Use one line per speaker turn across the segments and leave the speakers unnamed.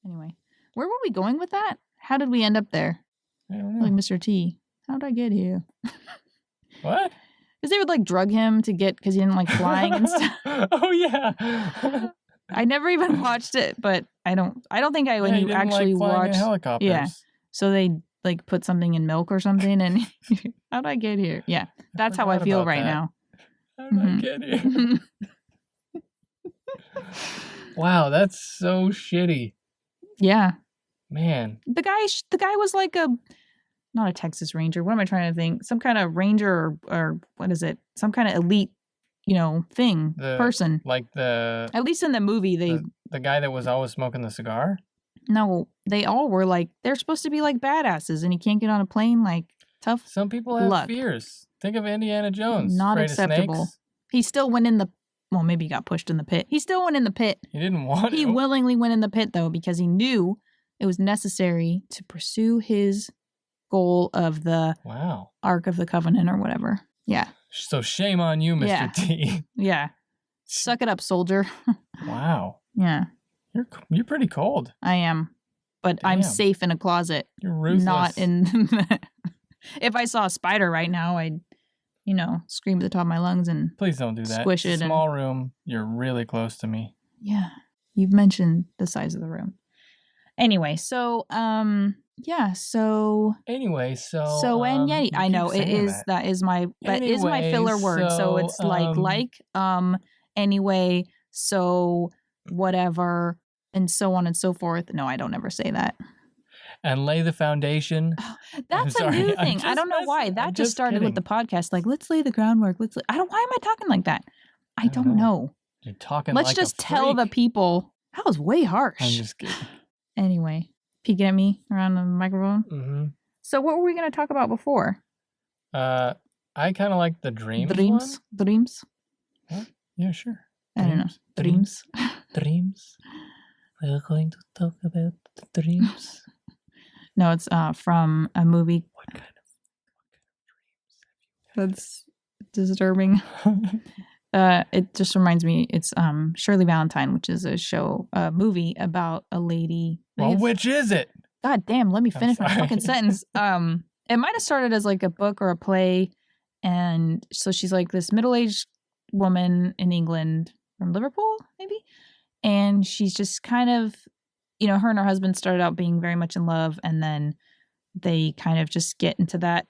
Anyway, where were we going with that? How did we end up there?
I don't know.
Like Mr. T. How did I get here?
What?
Because they would like drug him because he didn't like flying and stuff.
Oh yeah.
I never even watched it, but I don't think I when
Yeah,
you
didn't
actually
like flying in
watched.
helicopters.
Yeah. So they like put something in milk or something, and how'd I get here? Yeah, that's how I
forgot
feel
about
right
that.
now.
How'd I get here? Wow, that's so shitty.
Yeah.
Man.
The guy was like not a Texas Ranger. What am I trying to think? Some kind of ranger or what is it? Some kind of elite, person.
Like
At least in the movie,
the guy that was always smoking the cigar?
No, they all were like, they're supposed to be like badasses, and he can't get on a plane, like tough.
Some people have
luck.
fears. Think of Indiana Jones.
Not
afraid
acceptable.
Of snakes.
He still went in the. Well, maybe he got pushed in the pit. He still went in the pit.
He didn't want to.
He willingly went in the pit though because he knew it was necessary to pursue his goal of the Ark of the Covenant or whatever. Yeah.
So shame on you, Mr. T.
Yeah. Suck it up, soldier.
Wow.
Yeah.
You're pretty cold.
I am. But
Damn.
I'm safe in a closet.
You're ruthless.
Not in If I saw a spider right now, I'd, scream at the top of my lungs and
please don't do that.
Squish it.
Small room. You're really close to me.
Yeah. You've mentioned the size of the room. Anyway, so yeah, so
anyway,
so and yeah, I know it is that is my filler word. So it's anyway, so whatever, and so on and so forth. No, I don't ever say that.
And lay the foundation.
That's a new thing. I don't know why. That just started with the podcast. Like, let's lay the groundwork. Why am I talking like that? I don't know.
You're talking
Let's
like
just
a
tell the
freak.
people. That was way harsh.
I'm just kidding.
Anyway, peeking at me around the microphone.
Mm-hmm.
So what were we going to talk about before?
I kind of like the dreams.
Dreams?
What? Yeah, sure.
I don't know. Dreams.
Dreams. We're going to talk about the dreams.
No, it's from a movie.
What kind of dreams have you had?
That's disturbing. It just reminds me, it's Shirley Valentine, which is a movie about a lady.
Well, which is it?
God damn, let me finish my fucking sentence. It might have started as like a book or a play, and so she's like this middle-aged woman in England from Liverpool, maybe, and she's just kind of, her and her husband started out being very much in love, and then they kind of just get into that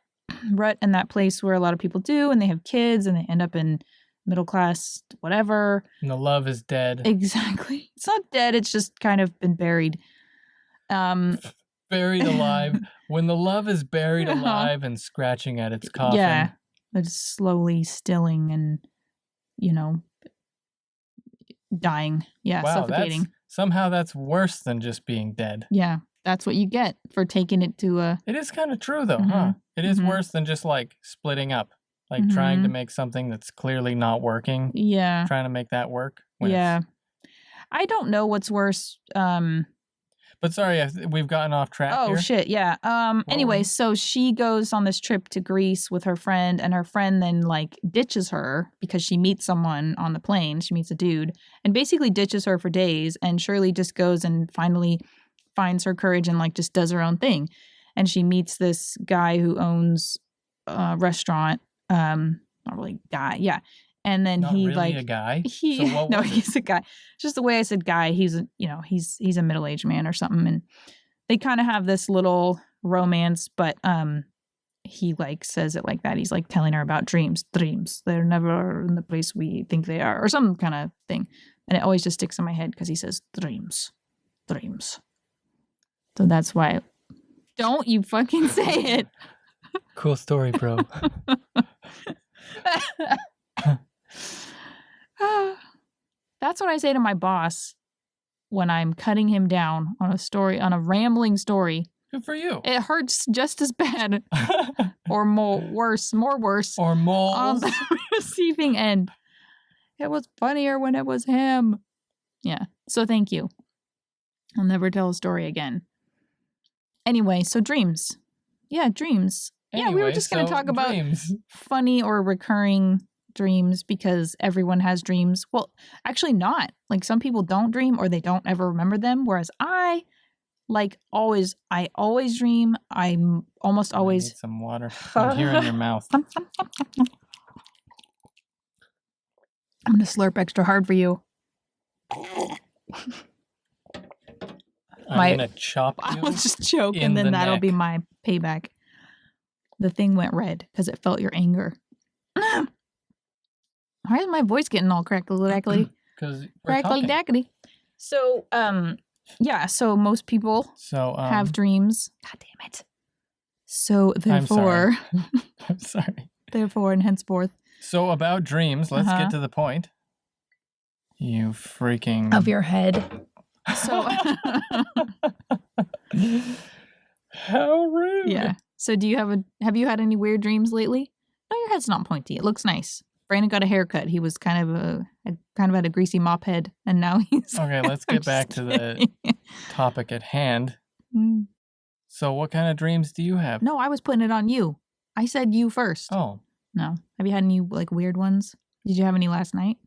rut and that place where a lot of people do, and they have kids, and they end up in middle class, whatever.
And the love is dead.
Exactly. It's not dead. It's just kind of been buried.
Buried alive. When the love is buried alive and scratching at its coffin.
Yeah. It's slowly stilling and, dying. Yeah.
Wow,
suffocating.
Somehow that's worse than just being dead.
Yeah. That's what you get for taking it to a...
It is kind of true though, huh? It is worse than just like splitting up. Like trying to make something that's clearly not working.
Yeah.
Trying to make that work.
Yeah. I don't know what's worse.
But sorry, we've gotten off track here.
Oh, shit, yeah. Anyway, so she goes on this trip to Greece with her friend, and her friend then, like, ditches her because she meets someone on the plane. She meets a dude, and basically ditches her for days, and Shirley just goes and finally finds her courage and, like, just does her own thing. And she meets this guy who owns a restaurant. Not really guy, yeah. And then
not
he
really
like
a guy.
He's a guy. Just the way I said guy, he's a middle-aged man or something, and they kind of have this little romance, but he like says it like that. He's like telling her about dreams. They're never in the place we think they are, or some kind of thing. And it always just sticks in my head because he says dreams. So that's why. Don't you fucking say it.
Cool story, bro.
That's what I say to my boss when I'm cutting him down on a rambling story.
Good for you.
It hurts just as bad or more worse
or moles
on the receiving end. It was funnier when it was him. Yeah. So thank you. I'll never tell a story again. Anyway, so dreams. Yeah, dreams.
Anyway,
we were just going to talk about
dreams.
Funny or recurring dreams because everyone has dreams. Well, actually not. Like some people don't dream or they don't ever remember them, whereas I Like always, I always dream. I'm almost
I
always.
need some water. I'm here in your mouth.
I'm going to slurp extra hard for you.
I'm going to chop you.
I will just choke and then that'll be my payback. The thing went red because it felt your anger. Why is my voice getting all crackly-dackly?
Because we're talking.
Crackly-dackly. So, yeah, so most people have dreams. God damn it. So, therefore...
I'm sorry.
Therefore and henceforth.
So, about dreams, let's get to the point. You freaking...
Of your head. So...
How rude.
Yeah. So, have you had any weird dreams lately? No, your head's not pointy. It looks nice. Brandon got a haircut. He was kind of had a greasy mop head, and now he's...
Okay, let's get back to the topic at hand. So what kind of dreams do you have?
No, I was putting it on you. I said you first.
Oh.
No. Have you had any, like, weird ones? Did you have any last night?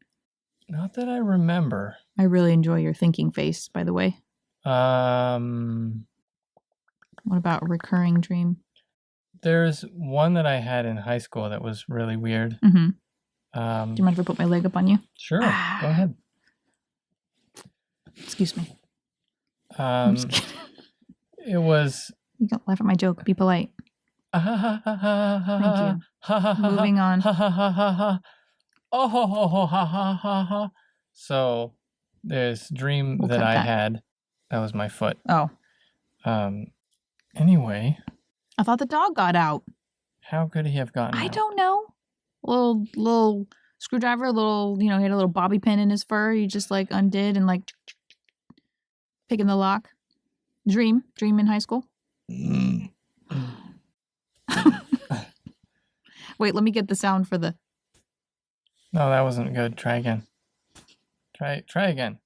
Not that I remember.
I really enjoy your thinking face, by the way. What about a recurring dream?
There's one that I had in high school that was really weird.
Mm-hmm. Do you mind if I put my leg up on you?
Sure. Go ahead.
Excuse me.
It was...
You don't laugh at my joke. Be polite. Thank you. Moving on.
So, this dream that I had, that was my foot.
Oh.
Anyway.
I thought the dog got out.
How could he have gotten out?
I don't know. Little screwdriver, he had a little bobby pin in his fur. He just like undid and like picking the lock. Dream in high school. Wait, let me get the sound for the...
No, that wasn't good. Try again. Try again.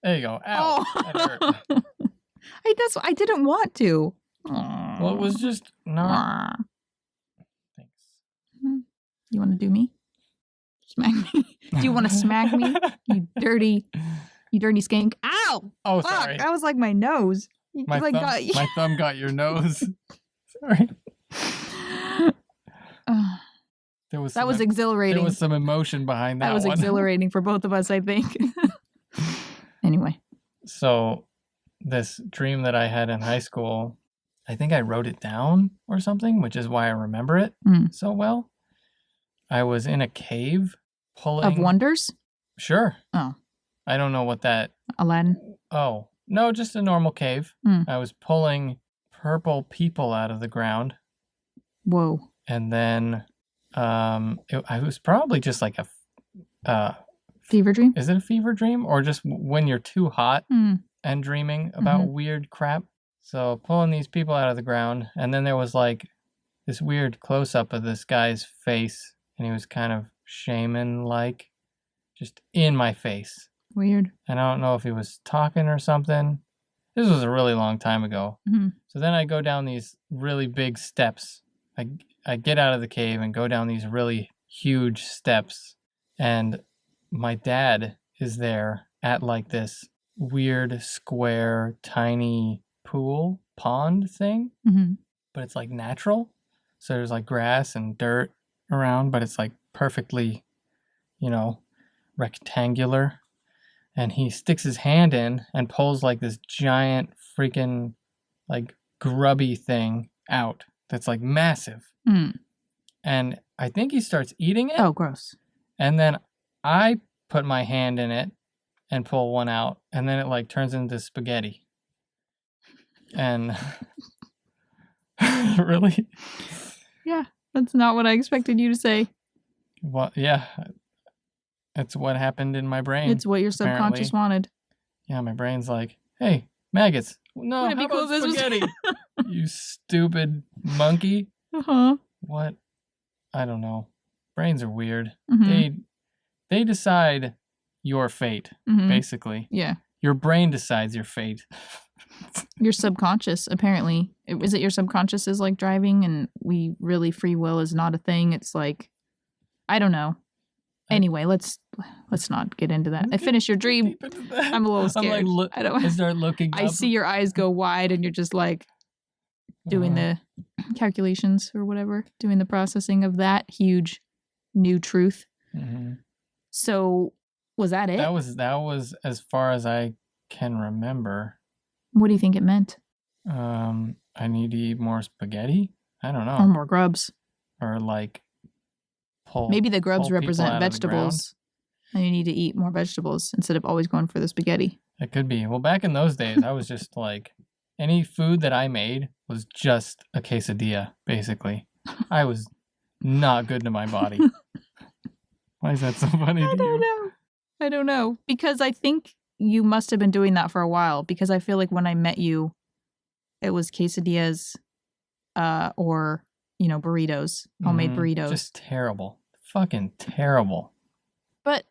There you go. Ow.
Oh.
That hurt.
I didn't want to.
Well, it was just not... Thanks.
You want to do me? Smack me? Do you want to smack me? You dirty skank. Ow!
Oh,
fuck,
sorry.
that was like my nose.
My thumb got your nose. Sorry. That was exhilarating. There was some emotion behind that one.
That was exhilarating for both of us, I think. Anyway.
So, this dream that I had in high school, I think I wrote it down or something, which is why I remember it so well. I was in a cave pulling...
Of wonders?
Sure.
Oh.
I don't know what that...
Aladdin?
Oh. No, just a normal cave. I was pulling purple people out of the ground.
Whoa.
And then I was probably just like a...
fever dream?
Is it a fever dream? Or just when you're too hot and dreaming about weird crap? So pulling these people out of the ground. And then there was like this weird close-up of this guy's face. And he was kind of shaman-like. Just in my face.
Weird.
And I don't know if he was talking or something. This was a really long time ago. So then I go down these really big steps. I get out of the cave and go down these really huge steps. And my dad is there at like this weird square tiny pond thing. But it's like natural. So there's like grass and dirt around, but it's like perfectly, rectangular. And he sticks his hand in and pulls like this giant freaking like grubby thing out that's like massive. And I think he starts eating it.
Oh, gross.
And then I put my hand in it and pull one out. And then it like turns into spaghetti. And really?
Yeah, that's not what I expected you to say.
Well, yeah. It's what happened in my brain.
It's what your subconscious wanted.
Yeah, my brain's like, hey, maggots. No,
Wouldn't it be cool if this was
spaghetti? You stupid monkey. What? I don't know. Brains are weird. They decide your fate, basically.
Yeah.
Your brain decides your fate.
Your subconscious, apparently. Is it your subconscious is like driving and free will is not a thing? It's like, I don't know. Anyway, let's let's not get into that. Finish your dream. I'm a little scared.
I start looking up.
I see your eyes go wide and you're just like doing the calculations or whatever, doing the processing of that huge new truth. Mm-hmm. So was that it?
That was as far as I can remember.
What do you think it meant?
I need to eat more spaghetti. I don't know.
Or more grubs.
Or like
maybe the grubs represent vegetables. And you need to eat more vegetables instead of always going for the spaghetti.
It could be. Well, back in those days, I was just like, any food that I made was just a quesadilla, basically. I was not good to my body. Why is that so funny to you?
I don't know. Because I think you must have been doing that for a while. Because I feel like when I met you, it was quesadillas or, burritos, homemade burritos.
Just terrible. Fucking terrible.
But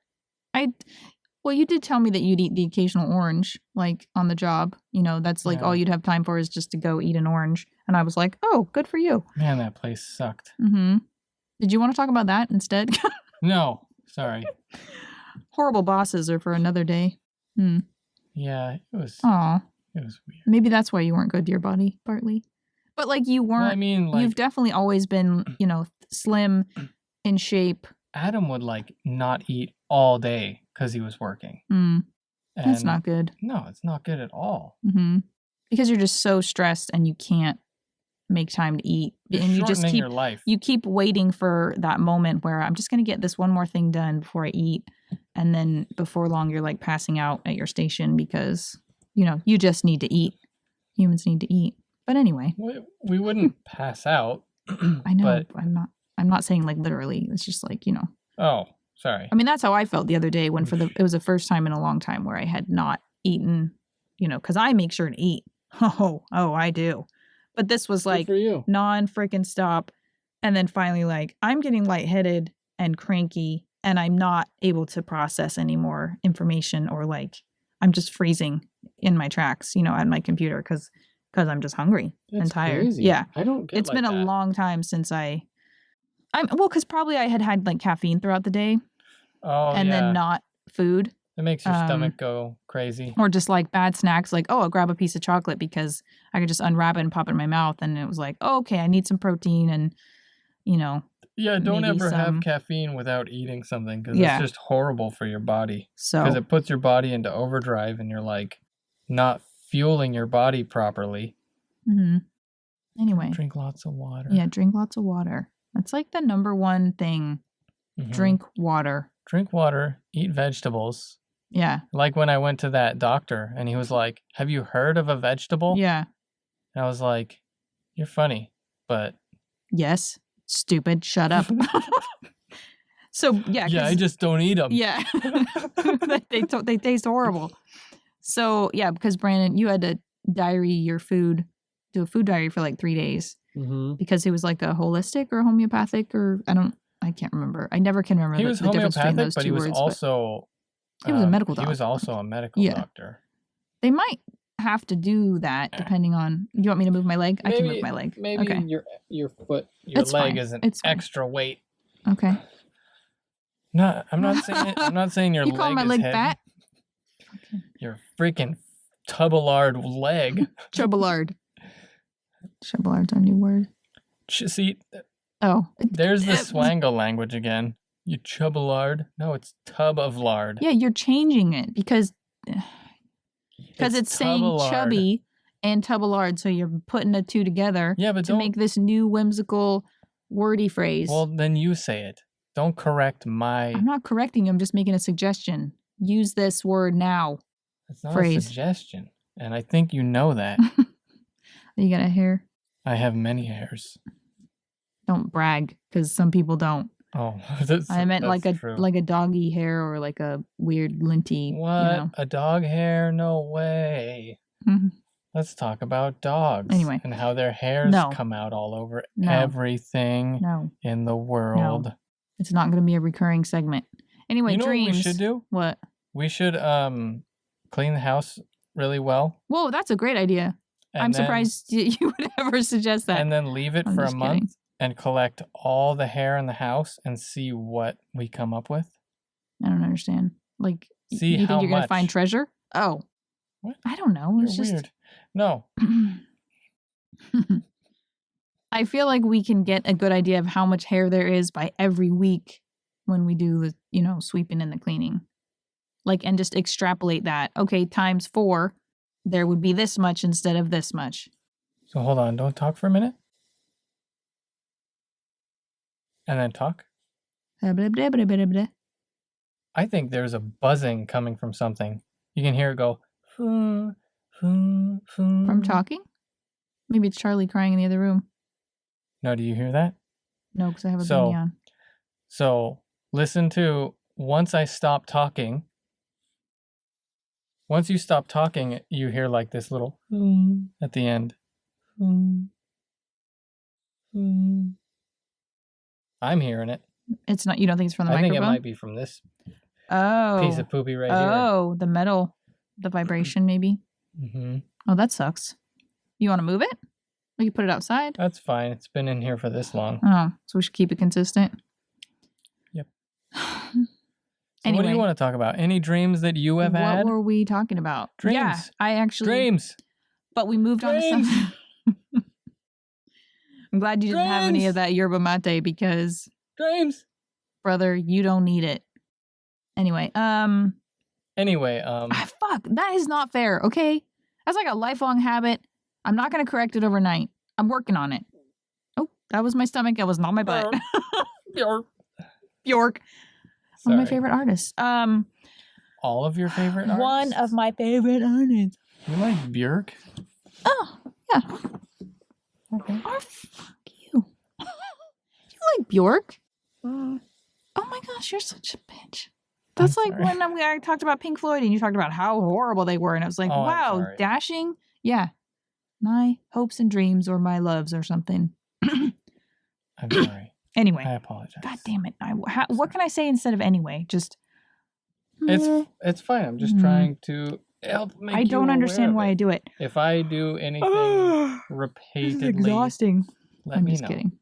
you did tell me that you'd eat the occasional orange, like on the job. That's like all you'd have time for is just to go eat an orange. And I was like, oh, good for you.
Man, that place sucked.
Mm-hmm. Did you want to talk about that instead?
No, sorry.
Horrible bosses are for another day.
Yeah, it was.
Aw.
It was weird.
Maybe that's why you weren't good to your body, partly. But like you weren't. Well, you've definitely always been, slim, in shape.
Adam would not eat all day because he was working.
That's not good.
No, it's not good at all.
Mm-hmm. Because you're just so stressed and you can't make time to eat.
And you just keep your life.
You keep waiting for that moment where I'm just going to get this one more thing done before I eat. And then before long, you're like passing out at your station because, you just need to eat. Humans need to eat. But anyway.
We wouldn't pass out.
I know. But I'm not saying like literally. It's just like,
Oh, sorry.
I mean, that's how I felt the other day when it was the first time in a long time where I had not eaten, because I make sure to eat. Oh, I do. But this was like non-freaking stop. And then finally, like, I'm getting lightheaded and cranky and I'm not able to process any more information or like, I'm just freezing in my tracks, at my computer because I'm just hungry and tired.
Crazy.
Yeah.
I don't get
It's been a long time since because probably I had like caffeine throughout the day.
Oh,
and then not food.
It makes your stomach go crazy.
Or just like bad snacks, like, I'll grab a piece of chocolate because I could just unwrap it and pop it in my mouth. And it was like, okay, I need some protein and,
Yeah, don't ever have caffeine without eating something because it's just horrible for your body. Because it puts your body into overdrive and you're like not fueling your body properly.
Mm-hmm. Anyway.
Drink lots of water.
Yeah, drink lots of water. That's like the number one thing. Mm-hmm. Drink water.
Drink water, eat vegetables.
Yeah.
Like when I went to that doctor and he was like, have you heard of a vegetable?
Yeah.
And I was like, you're funny, but.
Yes. Stupid. Shut up. So, yeah.
Yeah, I just don't eat them.
Yeah. They taste horrible. So, yeah, because Brandon, you had to do a food diary for like 3 days. Mm-hmm. Because it was like a holistic or homeopathic or I can't remember. I never can remember the difference between those two words. He was a medical doctor.
He was also a medical doctor.
They might have to do that depending on. You want me to move my leg? I can move my leg.
Maybe
okay.
your foot, your leg isn't extra weight.
Okay.
No, I'm not saying your leg is heavy. You call my leg fat? Okay. Your freaking tubbalard leg.
Chubballard. Chubballard's our new word.
See.
Oh.
There's the Swango language again. You chubballard. No, it's tub of lard.
Yeah, you're changing it because it's saying chubby and tuballard, so you're putting the two together to make this new whimsical wordy phrase.
Well, then you say it. Don't correct my...
I'm not correcting you. I'm just making a suggestion. Use this word now.
It's not a suggestion, and I think you know that.
You got a hair?
I have many hairs.
Don't brag, because some people don't.
Oh,
I meant like a doggy hair or like a weird linty.
What? A dog hair? No way. Mm-hmm. Let's talk about dogs.
Anyway.
And how their hairs come out all over everything in the world.
No. It's not going to be a recurring segment. Anyway,
you know
dreams.
What we should do?
What?
We should clean the house really well.
Whoa, that's a great idea. I'm surprised you would ever suggest that.
And then leave it for a month and collect all the hair in the house and see what we come up with.
I don't understand. Like,
See
you
how
think you're going to
much.
find treasure? Oh.
What?
I don't know. It's
You're
just
weird. No.
I feel like we can get a good idea of how much hair there is by every week when we do the, sweeping and the cleaning. Like, and just extrapolate that. Okay, times 4, there would be this much instead of this much.
So hold on. Don't talk for a minute. And then talk. I think there's a buzzing coming from something. You can hear it go.
From talking? Maybe it's Charlie crying in the other room.
No, do you hear that?
No, because I have a beanie on.
So listen to once I stop talking. Once you stop talking, you hear like this little at the end. I'm hearing it.
It's not. You don't think it's from the microphone?
I think it might be from this piece of poopy right here.
Oh, the metal, the vibration maybe.
Mm-hmm.
Oh, that sucks. You want to move it? Or you put it outside?
That's fine. It's been in here for this long.
Oh, so we should keep it consistent.
Yep.
Anyway,
what do you want to talk about? Any dreams that you have had?
What were we talking about?
Dreams.
Yeah, I actually...
Dreams.
But we moved on to something. I'm glad you didn't have any of that yerba mate because...
Dreams.
Brother, you don't need it. Anyway,
fuck,
that is not fair, okay? That's like a lifelong habit. I'm not going to correct it overnight. I'm working on it. Oh, that was my stomach. That was not my butt. Bjork. One of my favorite artists.
All of your favorite artists?
One of my favorite artists.
You like Björk?
Oh, yeah.
Okay.
Oh, fuck you. You like Bjork? Oh my gosh, you're such a bitch. That's like when I talked about Pink Floyd and you talked about how horrible they were. And I was like, wow, dashing? Yeah. My hopes and dreams or my loves or something.
I'm sorry.
Anyway.
I apologize.
God damn it. What can I say instead of anyway? Just.
It's fine. I'm just trying to help make you
I don't understand why I do it.
If I do anything repeatedly.
This is exhausting.
I'm just
kidding.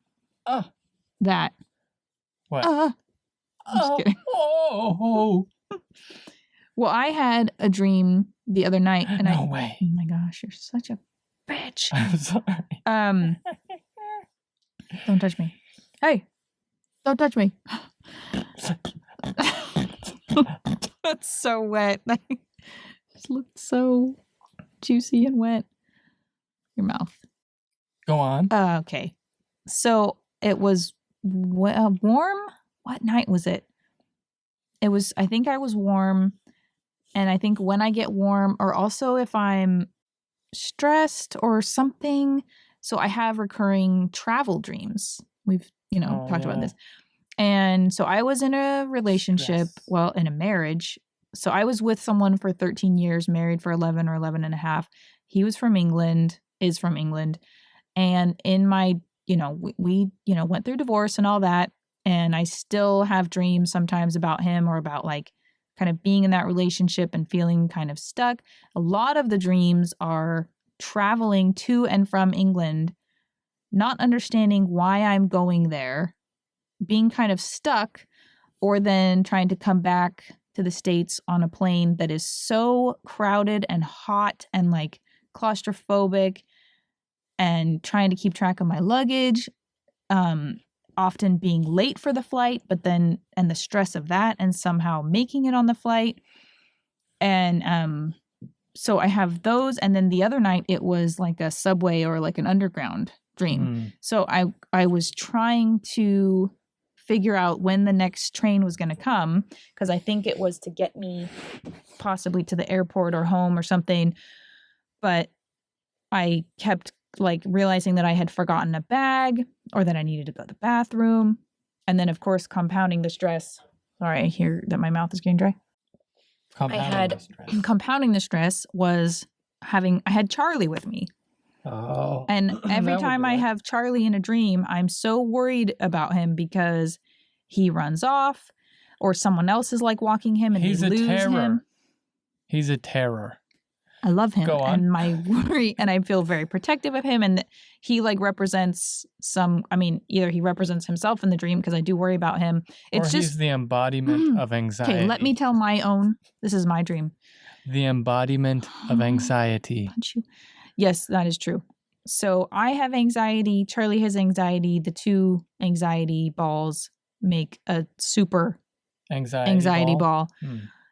That. What?
I'm just kidding.
Oh.
Well, I had a dream the other night, and
no way.
Oh my gosh, you're such a bitch.
I'm sorry.
Don't touch me. Hey, don't touch me. That's so wet. Just looked so juicy and wet. Your mouth.
Go on.
Okay. So it was warm. What night was it? I think I was warm. And I think when I get warm, or also if I'm stressed or something, so I have recurring travel dreams. We've, talked about this. And so I was in a relationship, in a marriage. So I was with someone for 13 years, married for 11 or 11 and a half. He was from England, is from England. And in my, we went through divorce and all that. And I still have dreams sometimes about him or about like kind of being in that relationship and feeling kind of stuck. A lot of the dreams are traveling to and from England, not understanding why I'm going there, being kind of stuck, or then trying to come back to the States on a plane that is so crowded and hot and like claustrophobic, and trying to keep track of my luggage, often being late for the flight, and the stress of that and somehow making it on the flight. And so I have those. And then the other night it was like a subway or like an underground dream. So I was trying to figure out when the next train was going to come, because I think it was to get me possibly to the airport or home or something. But I kept like realizing that I had forgotten a bag or that I needed to go to the bathroom. And then, of course, compounding the stress. Sorry, I hear that my mouth is getting dry. Compounding the stress was I had Charlie with me.
Oh.
And every time I have Charlie in a dream, I'm so worried about him because he runs off or someone else is like walking him and we lose him.
He's a terror.
I love him.
Go on.
And my worry, and I feel very protective of him. And he like represents either he represents himself in the dream because I do worry about him. It's
or he's the embodiment of anxiety.
Okay, let me tell my own. This is my dream.
The embodiment of anxiety.
Yes, that is true. So I have anxiety. Charlie has anxiety. The two anxiety balls make a super anxiety ball.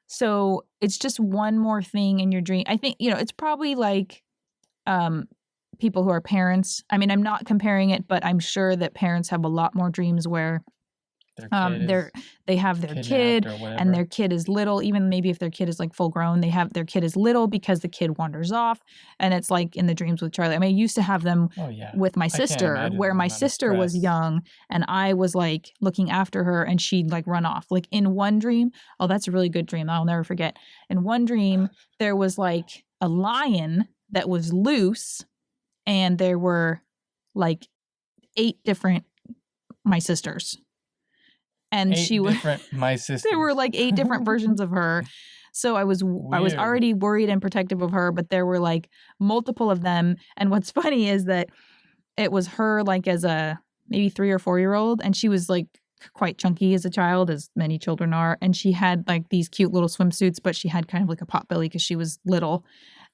So it's just one more thing in your dream. I think, it's probably like people who are parents. I mean, I'm not comparing it, but I'm sure that parents have a lot more dreams where they have their kid and their kid is little. Even maybe if their kid is like full grown, they have their kid is little because the kid wanders off. And it's like in the dreams with Charlie. I mean, I used to have them with my sister where my sister was young and I was like looking after her and she'd like run off. Like in one dream, oh, that's a really good dream. I'll never forget. In one dream, there was like a lion that was loose and there were like 8 different my sisters. And
my sister.
There were like 8 different versions of her. So I was already worried and protective of her, but there were like multiple of them. And what's funny is that it was her like as a maybe 3 or 4-year-old, and she was like quite chunky as a child, as many children are, and she had like these cute little swimsuits, but she had kind of like a pot belly because she was little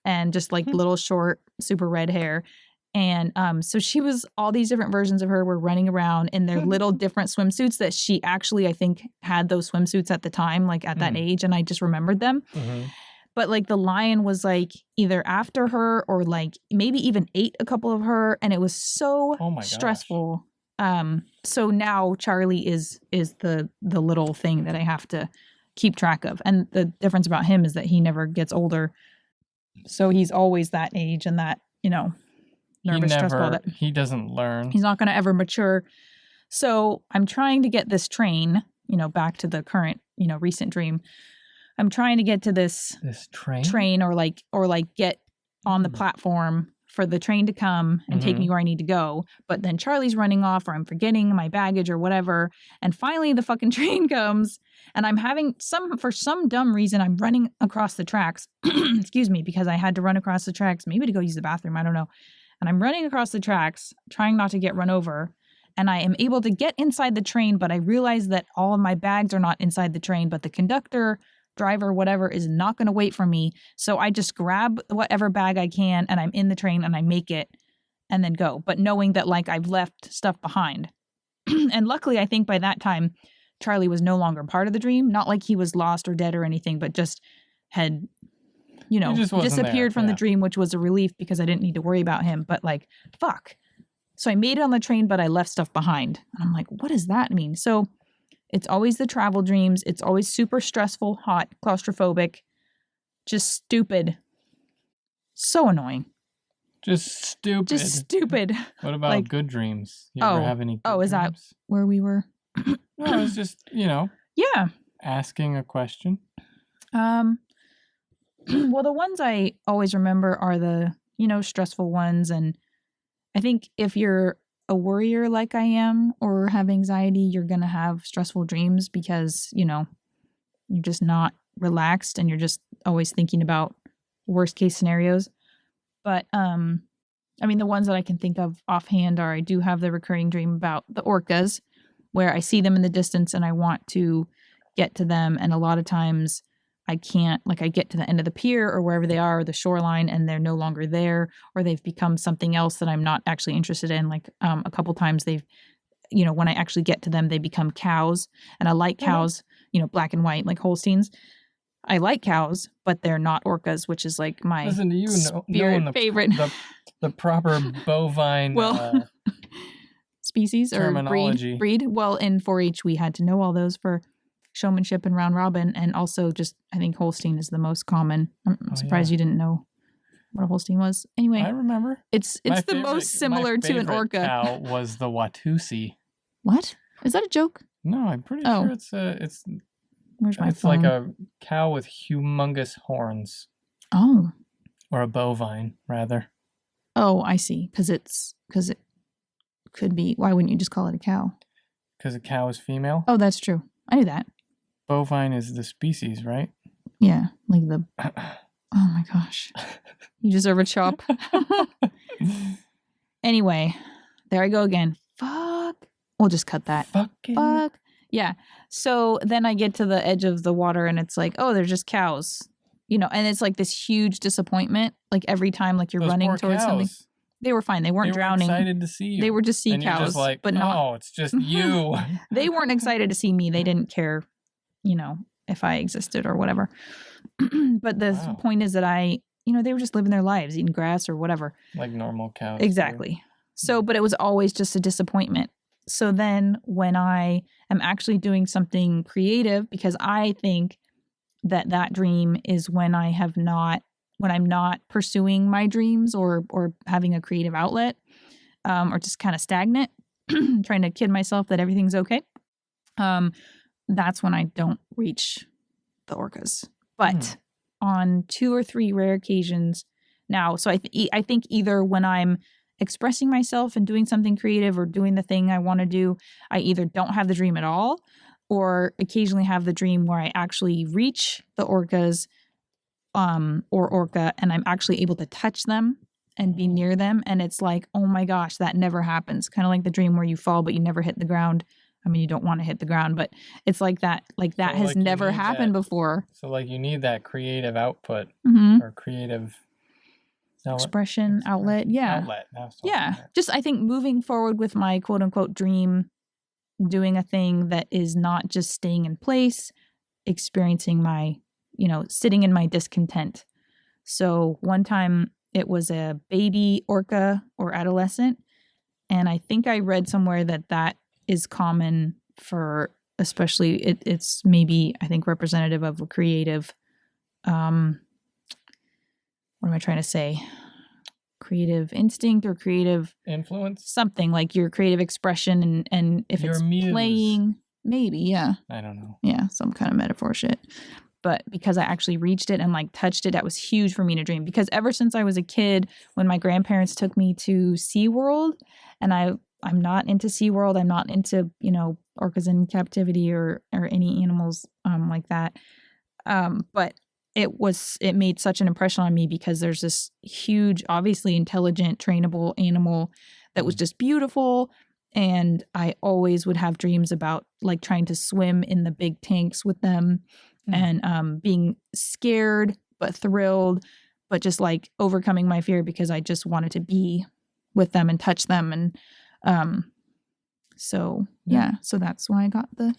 and just like little short, super red hair. And so she was, all these different versions of her were running around in their little different swimsuits that she actually, I think, had those swimsuits at the time, like at that age. And I just remembered them. But like the lion was like either after her or like maybe even ate a couple of her. And it was so stressful. So now Charlie is the little thing that I have to keep track of. And the difference about him is that he never gets older. So he's always that age and that, nervous, stressful.
He doesn't learn.
He's not going to ever mature. So I'm trying to get this train, back to the current, recent dream. I'm trying to get to this train or get on the platform for the train to come and take me where I need to go. But then Charlie's running off or I'm forgetting my baggage or whatever. And finally the fucking train comes and I'm having for some dumb reason, I'm running across the tracks. Excuse me, because I had to run across the tracks, maybe to go use the bathroom. I don't know. And I'm running across the tracks, trying not to get run over. And I am able to get inside the train, but I realize that all of my bags are not inside the train, but the conductor, driver, whatever, is not going to wait for me. So I just grab whatever bag I can and I'm in the train and I make it and then go. But knowing that like I've left stuff behind. And luckily, I think by that time, Charlie was no longer part of the dream. Not like he was lost or dead or anything, but just had disappeared from the dream, which was a relief because I didn't need to worry about him. But like, fuck. So I made it on the train, but I left stuff behind. And I'm like, what does that mean? So it's always the travel dreams. It's always super stressful, hot, claustrophobic, just stupid. So annoying.
Just stupid. What about like, good dreams? You ever have any good dreams? Is that
where we were?
No, it was just,
yeah,
asking a question.
Well, the ones I always remember are the, stressful ones. And I think if you're a worrier like I am or have anxiety, you're going to have stressful dreams because, you're just not relaxed and you're just always thinking about worst case scenarios. But, the ones that I can think of offhand are I do have the recurring dream about the orcas where I see them in the distance and I want to get to them. And a lot of times I can't, like I get to the end of the pier or wherever they are, or the shoreline, and they're no longer there, or they've become something else that I'm not actually interested in. Like a couple times they've, when I actually get to them, they become cows. And I like cows, black and white, like Holsteins. I like cows, but they're not orcas, which is like my favorite.
The proper bovine
species or breed. Well, in 4-H, we had to know all those for showmanship and round robin, and also just I think Holstein is the most common. I'm surprised you didn't know what a Holstein was. Anyway,
I remember.
It's the most similar to an orca.
Cow was the Watusi.
What? Is that a joke?
No, I'm pretty sure it's.
Where's my phone?
It's like a cow with humongous horns.
Oh.
Or a bovine, rather.
Oh, I see. Because it could be. Why wouldn't you just call it a cow?
Because a cow is female.
Oh, that's true. I knew that.
Bovine is the species, right?
Yeah, like the Oh my gosh. You deserve a chop. Anyway, there I go again. Fuck. We'll just cut that. Fuck. Yeah. So then I get to the edge of the water and it's like, oh, they're just cows. And it's like this huge disappointment. Like every time like you're running towards something. They were fine. They weren't drowning.
They were excited to see you.
They were just sea
and
cows.
You're just like,
but
no, it's just you.
They weren't excited to see me. They didn't care, if I existed or whatever. But the point is that they were just living their lives, eating grass or whatever.
Like normal cows.
Exactly. Too. So, but it was always just a disappointment. So then when I am actually doing something creative, because I think that dream is when I'm not pursuing my dreams or having a creative outlet, or just kind of stagnant, trying to kid myself that everything's okay. That's when I don't reach the orcas. But on 2 or 3 rare occasions now, so I think either when I'm expressing myself and doing something creative or doing the thing I want to do, I either don't have the dream at all or occasionally have the dream where I actually reach the orcas or orca and I'm actually able to touch them and be near them. And it's like, oh my gosh, that never happens. Kind of like the dream where you fall, but you never hit the ground. I mean, you don't want to hit the ground, but it's like that. Like that has never happened before.
So like you need that creative output or creative
expression outlet. Yeah. Yeah. Just, I think moving forward with my quote unquote dream, doing a thing that is not just staying in place, experiencing my, sitting in my discontent. So one time it was a baby orca or adolescent. And I think I read somewhere that is common for, especially it's maybe, I think, representative of a creative, what am I trying to say? Creative instinct or creative
influence,
something like your creative expression, and if your it's muse. Playing, maybe, yeah,
I don't know,
yeah, some kind of metaphor shit. But because I actually reached it and like touched it, that was huge for me to dream. Because ever since I was a kid, when my grandparents took me to SeaWorld, and I'm not into SeaWorld, I'm not into orcas in captivity or any animals like that. But it made such an impression on me because there's this huge, obviously intelligent, trainable animal that was just beautiful. And I always would have dreams about like trying to swim in the big tanks with them and being scared, but thrilled, but just like overcoming my fear because I just wanted to be with them and touch them. And so that's why I got the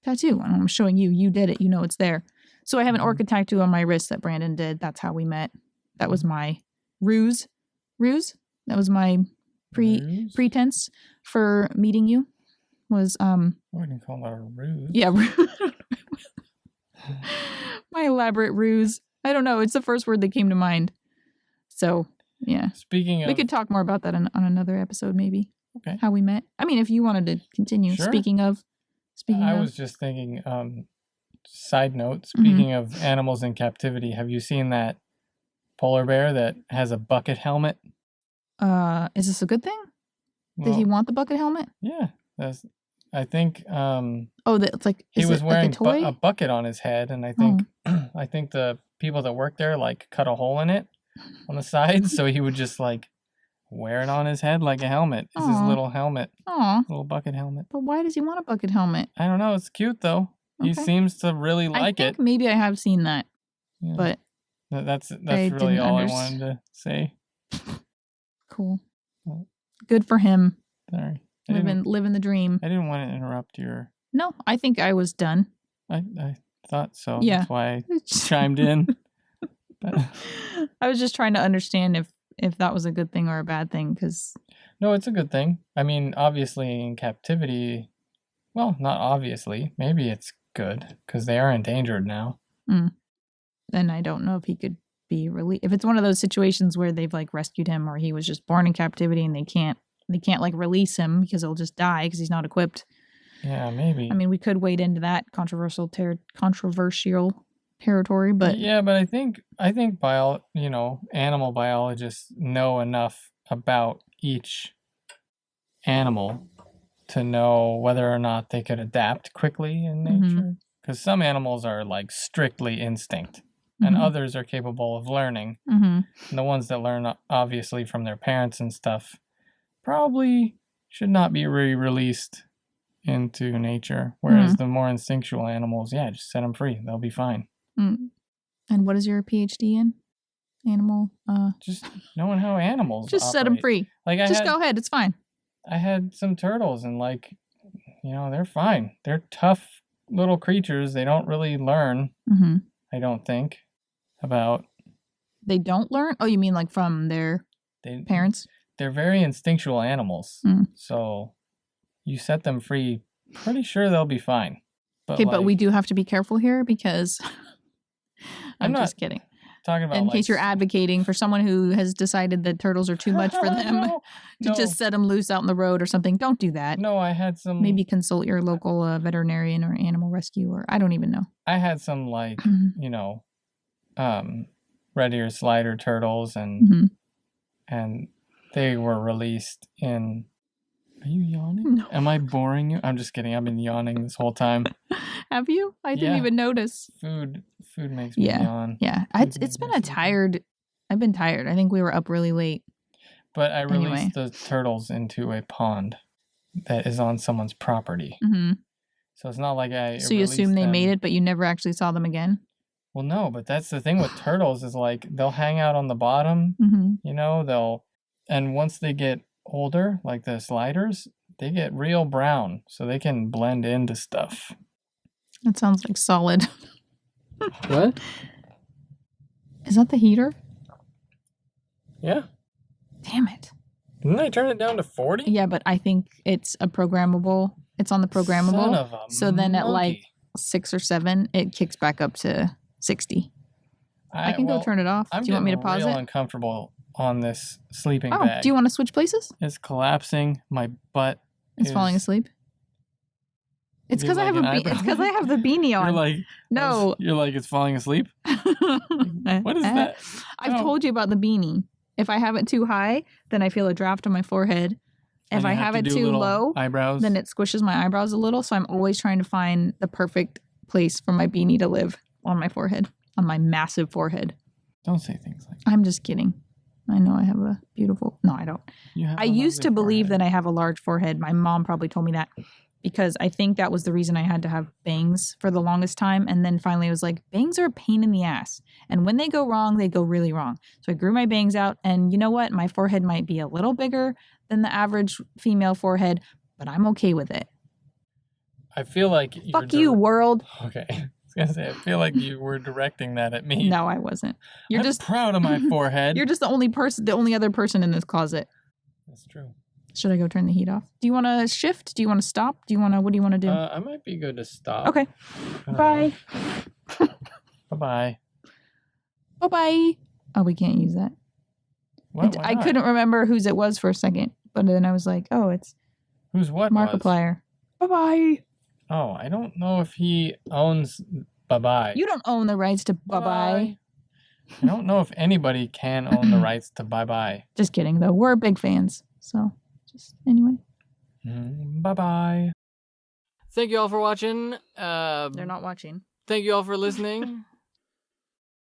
tattoo. And I'm showing you did it. It's there. So I have an orca tattoo on my wrist that Brandon did. That's how we met. That was my ruse. That was my pretense for meeting you. Was
I wouldn't call that a ruse.
Yeah. My elaborate ruse. I don't know. It's the first word that came to mind. So yeah.
Speaking of,
we could talk more about that on another episode, maybe.
Okay.
How we met. I mean, if you wanted to continue. Sure. Speaking of.
I was just thinking. Side note, speaking of animals in captivity, have you seen that polar bear that has a bucket helmet?
Is this a good thing? Did he want the bucket helmet?
Yeah, I think.
It's like
he was wearing like a bucket on his head, and I think I think the people that work there like cut a hole in it on the side, so he would just like wear it on his head like a helmet. It's his little helmet, little bucket helmet.
But why does he want a bucket helmet?
I don't know. It's cute though. Okay. He seems to really like it. I think
maybe I have seen that, but
that's really all I wanted to say.
Cool. Good for him.
Sorry.
Living the dream.
I didn't want to interrupt your...
No, I think I was done.
I thought so.
Yeah.
That's why I chimed in.
I was just trying to understand if that was a good thing or a bad thing, because...
No, it's a good thing. I mean, obviously in captivity... Well, not obviously. Maybe it's good, because they are endangered now.
Then I don't know if he could be released. If it's one of those situations where they've like rescued him, or he was just born in captivity and they can't like release him because he'll just die because he's not equipped.
Yeah, maybe.
I mean, we could wade into that controversial territory, but
yeah, but I think animal biologists know enough about each animal to know whether or not they could adapt quickly in nature. Because some animals are like strictly instinct. and others are capable of learning. And the ones that learn, obviously, from their parents and stuff, probably should not be released into nature. Whereas the more instinctual animals, just set them free. They'll be fine.
And what is your PhD in? Animal?
Just knowing how animals
just
operate.
Set them free. Like go ahead. It's fine.
I had some turtles, and they're fine. They're tough little creatures. They don't really learn. I don't think about.
They don't learn? Oh, you mean like from their parents?
They're very instinctual animals. So you set them free, pretty sure they'll be fine.
But we do have to be careful here because I'm just kidding.
Talking about
in case you're advocating for someone who has decided that turtles are too much for them to just set them loose out in the road or something. Don't do that.
No, I had some.
Maybe consult your local veterinarian or animal rescue, or I don't even know.
I had some red ear slider turtles, and they were released in. Are you yawning?
No.
Am I boring you? I'm just kidding. I've been yawning this whole time.
Have you? I didn't even notice.
Food makes me yawn.
Yeah. It's been I've been tired. I think we were up really late.
But I released the turtles into a pond that is on someone's property. So it's not like
So you assume they made it, but you never actually saw them again?
Well, no, but that's the thing with turtles is they'll hang out on the bottom, and once they get older, like the sliders, they get real brown, so they can blend into stuff.
That sounds like solid.
What?
Is that the heater?
Yeah.
Damn it.
Didn't I turn it down to 40?
Yeah, but I think it's a programmable. It's on the programmable.
Son of a
so then at
monkey.
6 or 7, it kicks back up to 60. I can go turn it off. Do you want me to pause it?
I'm real uncomfortable on this sleeping bag.
Do you want to switch places?
It's collapsing. My butt
is falling asleep. It's because I have it's because I have the beanie on.
You're like,
no.
You're like, it's falling asleep? What is that?
I've told you about the beanie. If I have it too high, then I feel a draft on my forehead. If I have it too low,
eyebrows,
then it squishes my eyebrows a little. So I'm always trying to find the perfect place for my beanie to live on my forehead, on my massive forehead.
Don't say things like that.
I'm just kidding. I know I have a beautiful... No, I don't. I used to believe that I have a large forehead. My mom probably told me that because I think that was the reason I had to have bangs for the longest time. And then finally I was like, bangs are a pain in the ass. And when they go wrong, they go really wrong. So I grew my bangs out. And you know what? My forehead might be a little bigger than the average female forehead, but I'm okay with it.
I feel like...
Fuck you, world.
Okay. I feel like you were directing that at me.
No, I wasn't.
I'm just proud of my forehead.
You're just the only other person in this closet.
That's true.
Should I go turn the heat off? Do you want to shift? Do you want to stop? What do you want to do?
I might be good to stop.
Okay. Bye.
Bye-bye.
Bye-bye. Oh, we can't use that.
What?
I couldn't remember whose it was for a second, but then I was like, oh, it's
who's what?
Markiplier. Bye-bye.
Oh, I don't know if he owns bye-bye.
You don't own the rights to bye-bye.
I don't know if anybody can own the rights to bye-bye.
Just kidding, though. We're big fans. So, just anyway.
Bye-bye. Thank you all for watching.
They're not watching.
Thank you all for listening.